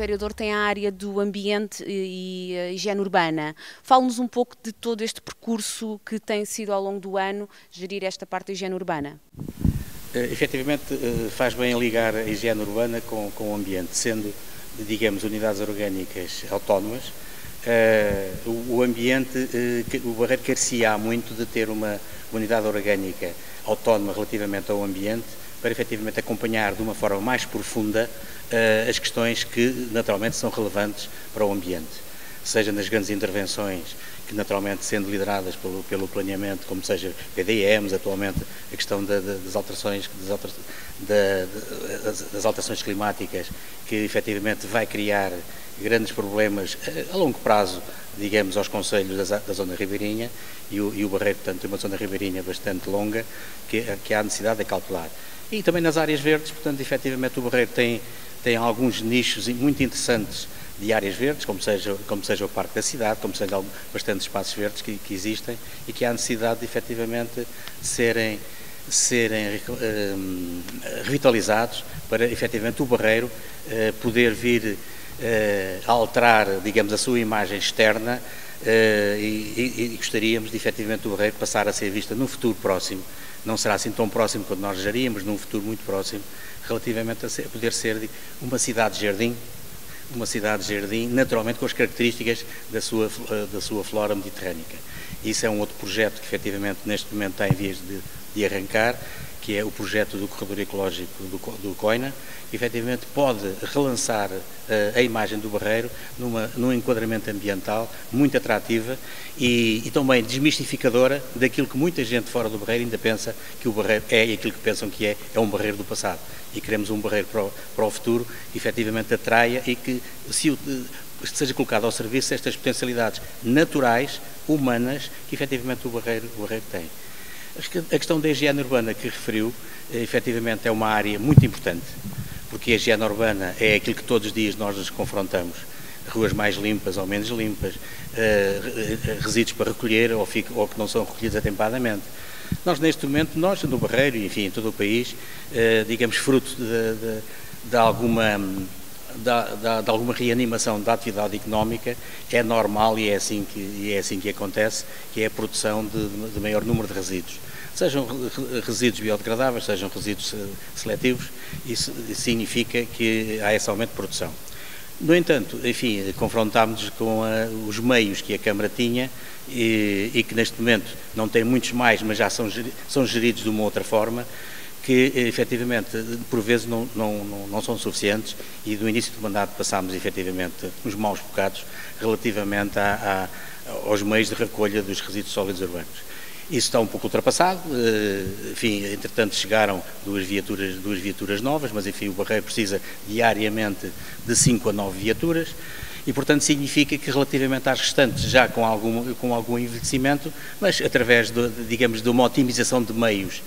vereador tem a área do ambiente e higiene urbana. Fale-nos um pouco de todo este percurso que tem sido ao longo do ano gerir esta parte da higiene urbana. Efetivamente, faz bem ligar a higiene urbana com o ambiente, sendo, digamos, unidades orgânicas autónomas. O ambiente, o Barreiro quer-se-á muito de ter uma unidade orgânica autónoma relativamente ao ambiente, para efetivamente acompanhar de uma forma mais profunda as questões que naturalmente são relevantes para o ambiente, seja nas grandes intervenções que naturalmente sendo lideradas pelo planeamento, como seja PDMs, atualmente a questão das alterações climáticas, que efetivamente vai criar grandes problemas a longo prazo, digamos, aos concelhos da zona ribeirinha, e o Barreiro, portanto, tem uma zona ribeirinha bastante longa, que há necessidade de calcular. E também nas áreas verdes, portanto, efetivamente o Barreiro tem alguns nichos muito interessantes de áreas verdes, como seja o Parque da Cidade, como seja bastantes espaços verdes que existem e que há necessidade de efetivamente serem revitalizados para efetivamente o Barreiro poder vir a alterar, digamos, a sua imagem externa e gostaríamos de efetivamente o Barreiro passar a ser vista num futuro próximo. Não será assim tão próximo quanto nós desejaríamos, num futuro muito próximo, relativamente a poder ser uma cidade-jardim, naturalmente com as características da sua flora mediterrânica. Isso é um outro projeto que efetivamente neste momento está em vias de arrancar, que é o projeto do corredor ecológico do Coina, que efetivamente pode relançar a imagem do Barreiro num enquadramento ambiental muito atrativa e também desmistificadora daquilo que muita gente fora do Barreiro ainda pensa que o Barreiro é, e aquilo que pensam que é um Barreiro do passado. E queremos um Barreiro para o futuro que efetivamente atraia e que seja colocado ao serviço destas potencialidades naturais, humanas, que efetivamente o Barreiro tem. A questão da higiene urbana que referiu, efetivamente é uma área muito importante, porque a higiene urbana é aquilo que todos os dias nós nos confrontamos. Ruas mais limpas ou menos limpas, resíduos para recolher ou que não são recolhidos atempadamente. Nós neste momento, no Barreiro e enfim em todo o país, digamos fruto de alguma reanimação da atividade económica, é normal e é assim que acontece, que é a produção de maior número de resíduos. Sejam resíduos biodegradáveis, sejam resíduos seletivos, isso significa que há esse aumento de produção. No entanto, enfim, confrontámos-nos com os meios que a Câmara tinha e que neste momento não tem muitos mais, mas já são geridos de uma outra forma, que efetivamente por vezes não são suficientes e do início do mandato passámos efetivamente uns maus bocados relativamente aos meios de recolha dos resíduos sólidos urbanos. Isso está um pouco ultrapassado, enfim, entretanto chegaram duas viaturas novas, mas enfim o Barreiro precisa diariamente de 5 a 9 viaturas e portanto significa que relativamente às restantes já com algum envelhecimento, mas através digamos de uma otimização de meios,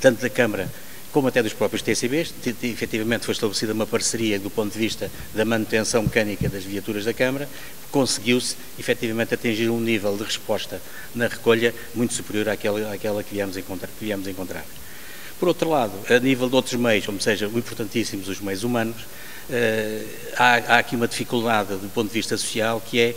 tanto da Câmara como até dos próprios TCBs, efetivamente foi estabelecida uma parceria do ponto de vista da manutenção mecânica das viaturas da Câmara, conseguiu-se efetivamente atingir um nível de resposta na recolha muito superior àquela que viemos encontrar. Por outro lado, a nível de outros meios, como sejam importantíssimos os meios humanos, há aqui uma dificuldade do ponto de vista social, que é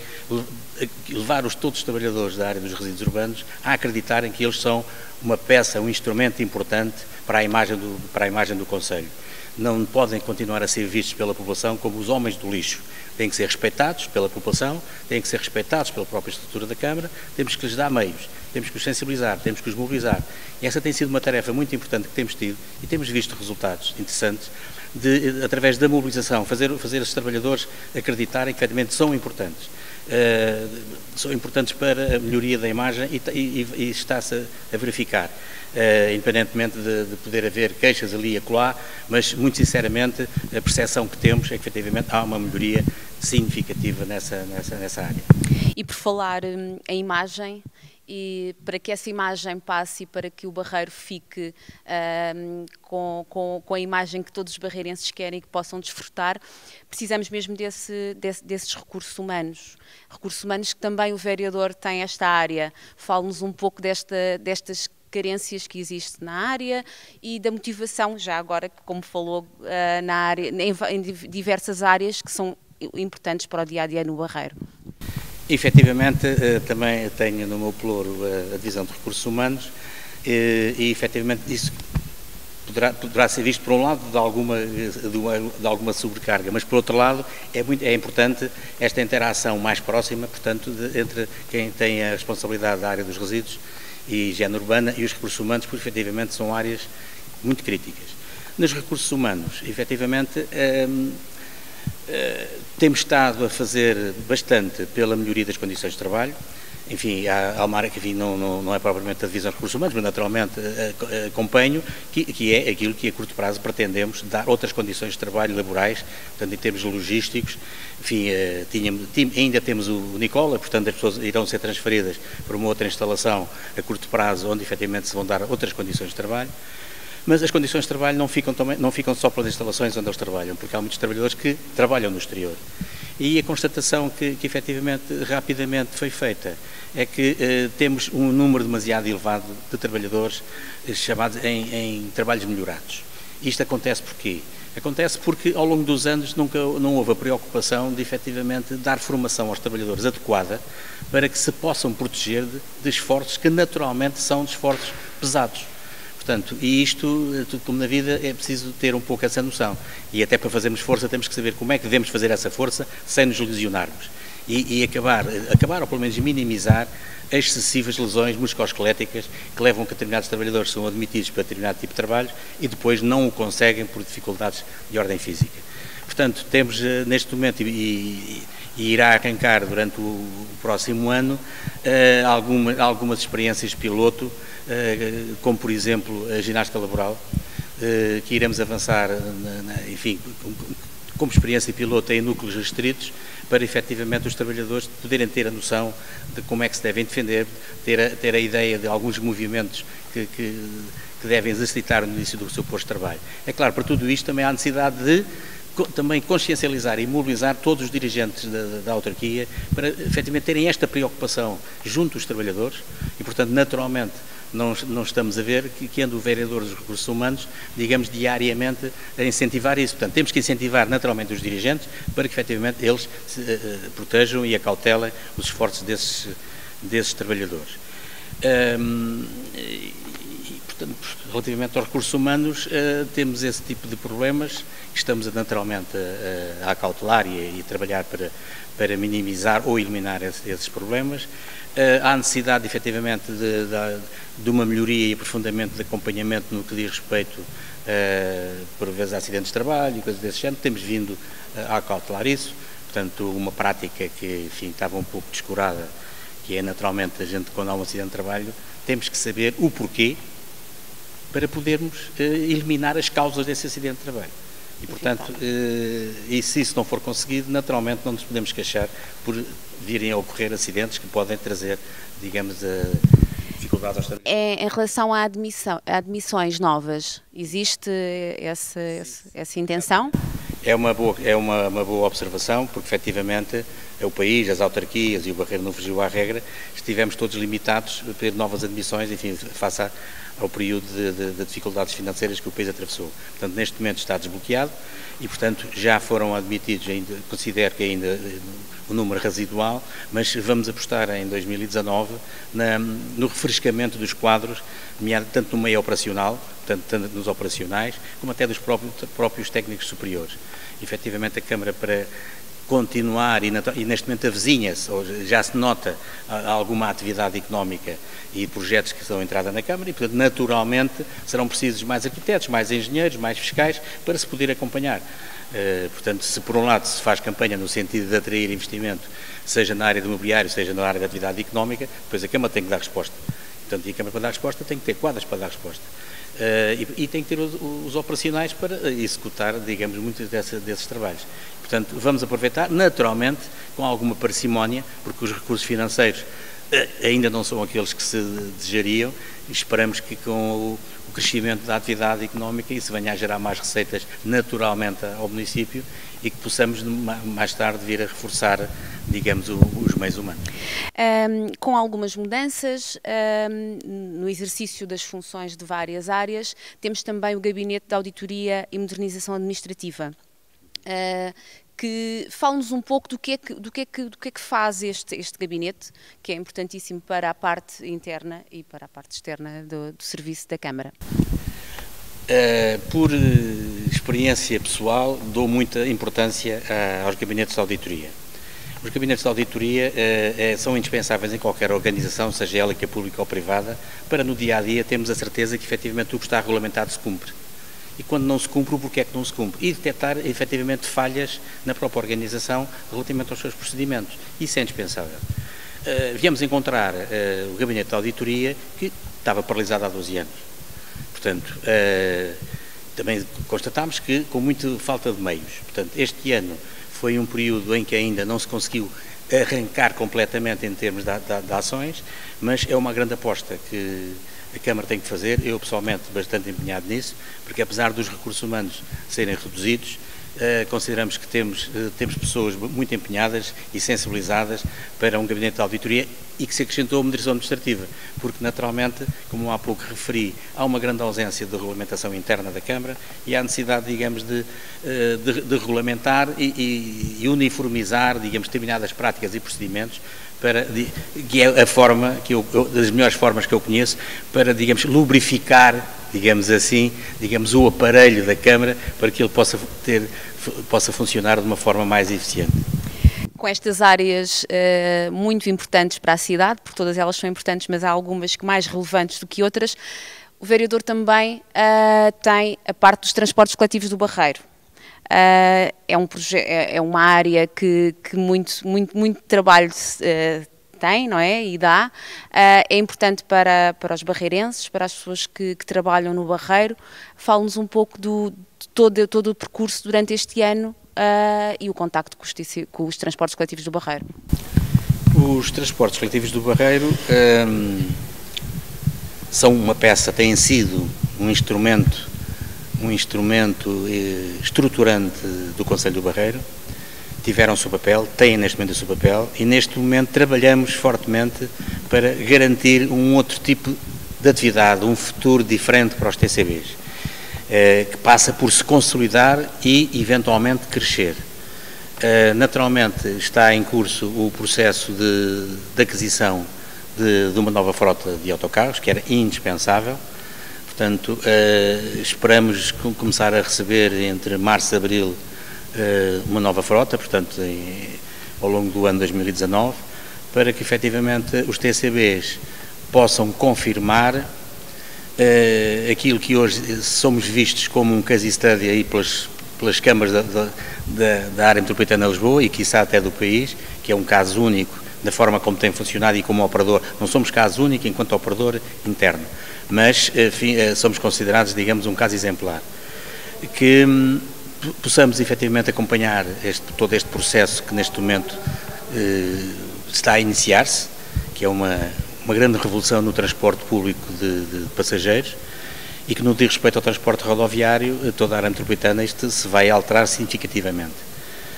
levar todos os trabalhadores da área dos resíduos urbanos a acreditarem que eles são uma peça, um instrumento importante para a imagem do concelho. Não podem continuar a ser vistos pela população como os homens do lixo. Têm que ser respeitados pela população, têm que ser respeitados pela própria estrutura da Câmara, temos que lhes dar meios, temos que os sensibilizar, temos que os mobilizar. E essa tem sido uma tarefa muito importante que temos tido e temos visto resultados interessantes através da mobilização, fazer esses trabalhadores acreditarem que efetivamente são importantes. São importantes para a melhoria da imagem e está-se a verificar, independentemente de poder haver queixas ali e acolá, mas muito sinceramente a percepção que temos é que efetivamente há uma melhoria significativa nessa área. E por falar em imagem, e para que essa imagem passe e para que o Barreiro fique com a imagem que todos os barreirenses querem e que possam desfrutar, precisamos mesmo desses recursos humanos. Recursos humanos que também o vereador tem esta área. Fale-nos um pouco destas carências que existe na área e da motivação, já agora, como falou, na área, em diversas áreas que são importantes para o dia-a-dia no Barreiro. Efetivamente, também tenho no meu pelouro a divisão de recursos humanos e efetivamente isso poderá ser visto, por um lado, de alguma sobrecarga, mas, por outro lado, é importante esta interação mais próxima, portanto, entre quem tem a responsabilidade da área dos resíduos e higiene urbana e os recursos humanos, porque, efetivamente, são áreas muito críticas. Nos recursos humanos, efetivamente, temos estado a fazer bastante pela melhoria das condições de trabalho. Enfim, a Almara, que enfim, não é propriamente a divisão de recursos humanos, mas naturalmente acompanho, que é aquilo que a curto prazo pretendemos, dar outras condições de trabalho laborais, portanto, em termos logísticos. Enfim, ainda temos o Nicola, portanto, as pessoas irão ser transferidas para uma outra instalação a curto prazo, onde efetivamente se vão dar outras condições de trabalho. Mas as condições de trabalho não ficam só pelas instalações onde eles trabalham, porque há muitos trabalhadores que trabalham no exterior. E a constatação que efetivamente rapidamente foi feita é que temos um número demasiado elevado de trabalhadores chamados em trabalhos melhorados. Isto acontece porquê? Acontece porque ao longo dos anos não houve a preocupação de efetivamente dar formação aos trabalhadores adequada para que se possam proteger de esforços que naturalmente são de esforços pesados. Portanto, e isto, tudo como na vida, é preciso ter um pouco essa noção. E até para fazermos força temos que saber como é que devemos fazer essa força sem nos lesionarmos. E acabar, ou pelo menos minimizar, as excessivas lesões musculoesqueléticas que levam a que determinados trabalhadores são admitidos para determinado tipo de trabalho e depois não o conseguem por dificuldades de ordem física. Portanto, temos neste momento e irá arrancar durante o próximo ano algumas experiências piloto, como por exemplo a ginástica laboral, que iremos avançar, enfim, como experiência piloto em núcleos restritos, para efetivamente os trabalhadores poderem ter a noção de como é que se devem defender, ter a ideia de alguns movimentos que devem exercitar no início do seu posto de trabalho. É claro, para tudo isto também há necessidade de também consciencializar e mobilizar todos os dirigentes da autarquia para efetivamente terem esta preocupação junto dos trabalhadores e, portanto, naturalmente, não estamos a ver que ande o vereador dos recursos humanos, digamos, diariamente a incentivar isso. Portanto, temos que incentivar naturalmente os dirigentes para que efetivamente eles protejam e acautelem os esforços desses trabalhadores. Portanto, relativamente aos recursos humanos, temos esse tipo de problemas que estamos naturalmente a acautelar e trabalhar para minimizar ou eliminar esses problemas. Há necessidade, efetivamente, de uma melhoria e aprofundamento de acompanhamento no que diz respeito, por vezes, a acidentes de trabalho e coisas desse género. Temos vindo a acautelar isso. Portanto, uma prática que, enfim, estava um pouco descurada, que é, naturalmente, a gente, quando há um acidente de trabalho, temos que saber o porquê para podermos eliminar as causas desse acidente de trabalho. E, portanto, e se isso não for conseguido, naturalmente não nos podemos queixar por virem a ocorrer acidentes que podem trazer, digamos, dificuldades aos trabalhadores. Em relação a admissões novas, existe essa intenção? É uma boa observação, porque efetivamente o país, as autarquias e o Barreiro não fugiu à regra, estivemos todos limitados a ter novas admissões, enfim, face ao período de dificuldades financeiras que o país atravessou. Portanto, neste momento está desbloqueado e, portanto, já foram admitidos, considero que ainda o número residual, mas vamos apostar em 2019 no refrescamento dos quadros, tanto no meio operacional, tanto nos operacionais, como até dos próprios técnicos superiores. Efetivamente, a Câmara, para continuar, e neste momento avizinha-se, ou já se nota alguma atividade económica e projetos que estão entrada na Câmara, e, portanto, naturalmente, serão precisos mais arquitetos, mais engenheiros, mais fiscais, para se poder acompanhar. Portanto, se por um lado se faz campanha no sentido de atrair investimento, seja na área do imobiliário, seja na área da atividade económica, depois a Câmara tem que dar resposta. Portanto, e a Câmara para dar resposta tem que ter quadros para dar resposta. E tem que ter os operacionais para executar, digamos, muitos desses trabalhos. Portanto, vamos aproveitar, naturalmente, com alguma parcimónia, porque os recursos financeiros ainda não são aqueles que se desejariam, e esperamos que com o crescimento da atividade económica isso venha a gerar mais receitas naturalmente ao município e que possamos mais tarde vir a reforçar, digamos, os meios humanos. Com algumas mudanças no exercício das funções de várias áreas, temos também o Gabinete de Auditoria e Modernização Administrativa. que fale-nos um pouco do que é que faz este gabinete, que é importantíssimo para a parte interna e para a parte externa do serviço da Câmara. Por experiência pessoal, dou muita importância aos gabinetes de auditoria. Os gabinetes de auditoria são indispensáveis em qualquer organização, seja ela que é pública ou privada, para no dia-a-dia termos a certeza que efetivamente o que está regulamentado se cumpre. E quando não se cumpre, o porquê é que não se cumpre? E detectar efetivamente falhas na própria organização relativamente aos seus procedimentos. Isso é indispensável. Viemos encontrar o gabinete de auditoria que estava paralisado há 12 anos. Portanto, também constatámos que com muita falta de meios. Portanto, este ano foi um período em que ainda não se conseguiu arrancar completamente em termos de ações, mas é uma grande aposta que a Câmara tem que fazer, eu pessoalmente bastante empenhado nisso, porque apesar dos recursos humanos serem reduzidos, consideramos que temos pessoas muito empenhadas e sensibilizadas para um gabinete de auditoria e que se acrescentou uma direção administrativa, porque naturalmente, como há pouco referi, há uma grande ausência de regulamentação interna da Câmara e há necessidade, digamos, de regulamentar e uniformizar, digamos, determinadas práticas e procedimentos que é a forma, das melhores formas que eu conheço, para, digamos, lubrificar, digamos assim, digamos, o aparelho da Câmara para que ele possa funcionar de uma forma mais eficiente. Com estas áreas muito importantes para a cidade, porque todas elas são importantes, mas há algumas que mais relevantes do que outras, o vereador também tem a parte dos transportes coletivos do Barreiro. É uma área que muito trabalho tem, não é? E dá. É importante para os barreirenses, para as pessoas que trabalham no Barreiro. Fale-nos um pouco de todo o percurso durante este ano e o contacto com os transportes coletivos do Barreiro. Os transportes coletivos do Barreiro são uma peça, têm sido um instrumento estruturante do Concelho do Barreiro, tiveram o seu papel, têm neste momento o seu papel e neste momento trabalhamos fortemente para garantir um outro tipo de atividade, um futuro diferente para os TCBs, que passa por se consolidar e eventualmente crescer. Naturalmente está em curso o processo de aquisição de uma nova frota de autocarros, que era indispensável. Portanto, esperamos começar a receber entre março e abril uma nova frota, portanto, ao longo do ano 2019, para que efetivamente os TCBs possam confirmar aquilo que hoje somos vistos como um case study aí pelas câmaras da área metropolitana de Lisboa e quiçá até do país, que é um caso único da forma como tem funcionado e como operador. Não somos caso único enquanto operador interno, mas enfim, somos considerados, digamos, um caso exemplar. Que possamos efetivamente acompanhar todo este processo que neste momento está a iniciar-se, que é uma grande revolução no transporte público de passageiros e que no que diz respeito ao transporte rodoviário, toda a área metropolitana, isto se vai alterar significativamente.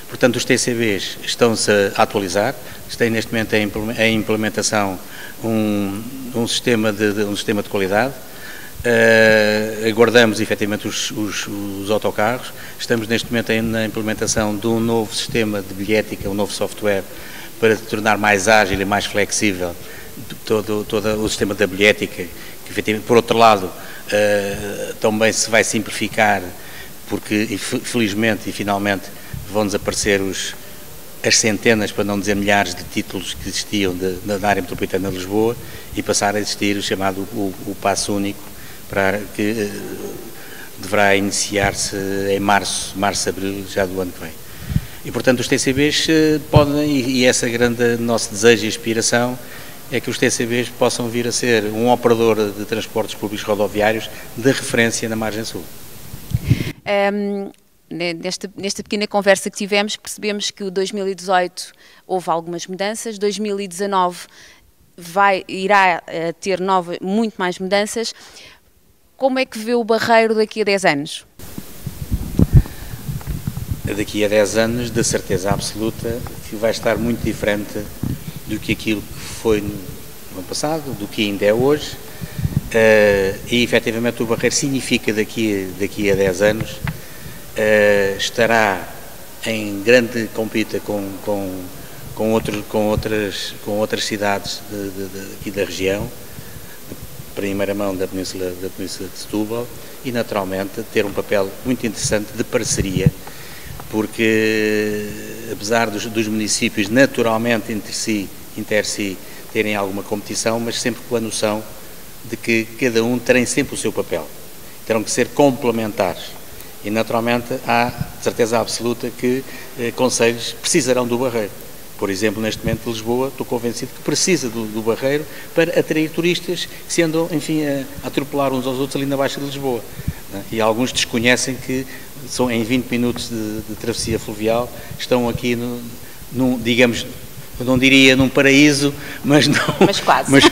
Portanto, os TCBs estão-se a atualizar, tem neste momento em implementação um sistema de qualidade, aguardamos efetivamente os autocarros, estamos neste momento na implementação de um novo sistema de bilhética, um novo software para tornar mais ágil e mais flexível todo o sistema da bilhética, que efetivamente, por outro lado, também se vai simplificar, porque felizmente e finalmente vão desaparecer as centenas, para não dizer milhares, de títulos que existiam na área metropolitana de Lisboa e passar a existir o chamado o passo único, que deverá iniciar-se em março, abril já do ano que vem. E portanto os TCBs podem, e essa grande nosso desejo e aspiração é que os TCBs possam vir a ser um operador de transportes públicos rodoviários de referência na margem sul. Nesta pequena conversa que tivemos, percebemos que 2018 houve algumas mudanças, 2019 irá ter muito mais mudanças. Como é que vê o Barreiro daqui a 10 anos? Daqui a 10 anos, de certeza absoluta, que vai estar muito diferente do que aquilo que foi no ano passado, do que ainda é hoje, e efetivamente o Barreiro significa daqui a 10 anos estará em grande compita com outras cidades aqui da região, de primeira mão da Península de Setúbal, e naturalmente ter um papel muito interessante de parceria, porque apesar dos municípios naturalmente inter si terem alguma competição, mas sempre com a noção de que cada um tem sempre o seu papel, terão que ser complementares. E naturalmente há certeza absoluta que concelhos precisarão do Barreiro. Por exemplo, neste momento Lisboa, estou convencido que precisa do Barreiro para atrair turistas que se andam, enfim, a atropelar uns aos outros ali na Baixa de Lisboa. E alguns desconhecem que são em 20 minutos de travessia fluvial, estão aqui digamos, eu não diria num paraíso, mas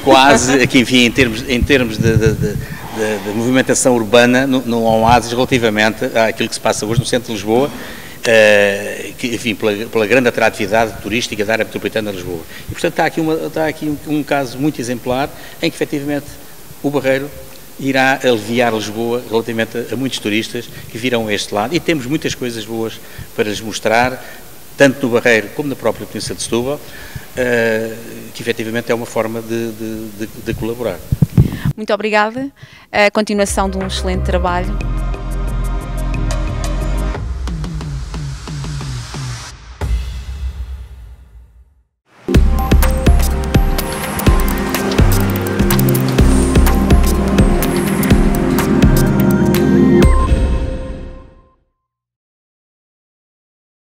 quase aqui, enfim, em termos de movimentação urbana, num oásis relativamente àquilo que se passa hoje no centro de Lisboa, que, enfim, pela grande atratividade turística da área metropolitana de Lisboa. E, portanto, está aqui um caso muito exemplar em que, efetivamente, o Barreiro irá aliviar Lisboa relativamente a muitos turistas que virão a este lado, e temos muitas coisas boas para lhes mostrar, tanto no Barreiro como na própria Península de Setúbal, que efetivamente é uma forma de colaborar. Muito obrigada, a continuação de um excelente trabalho.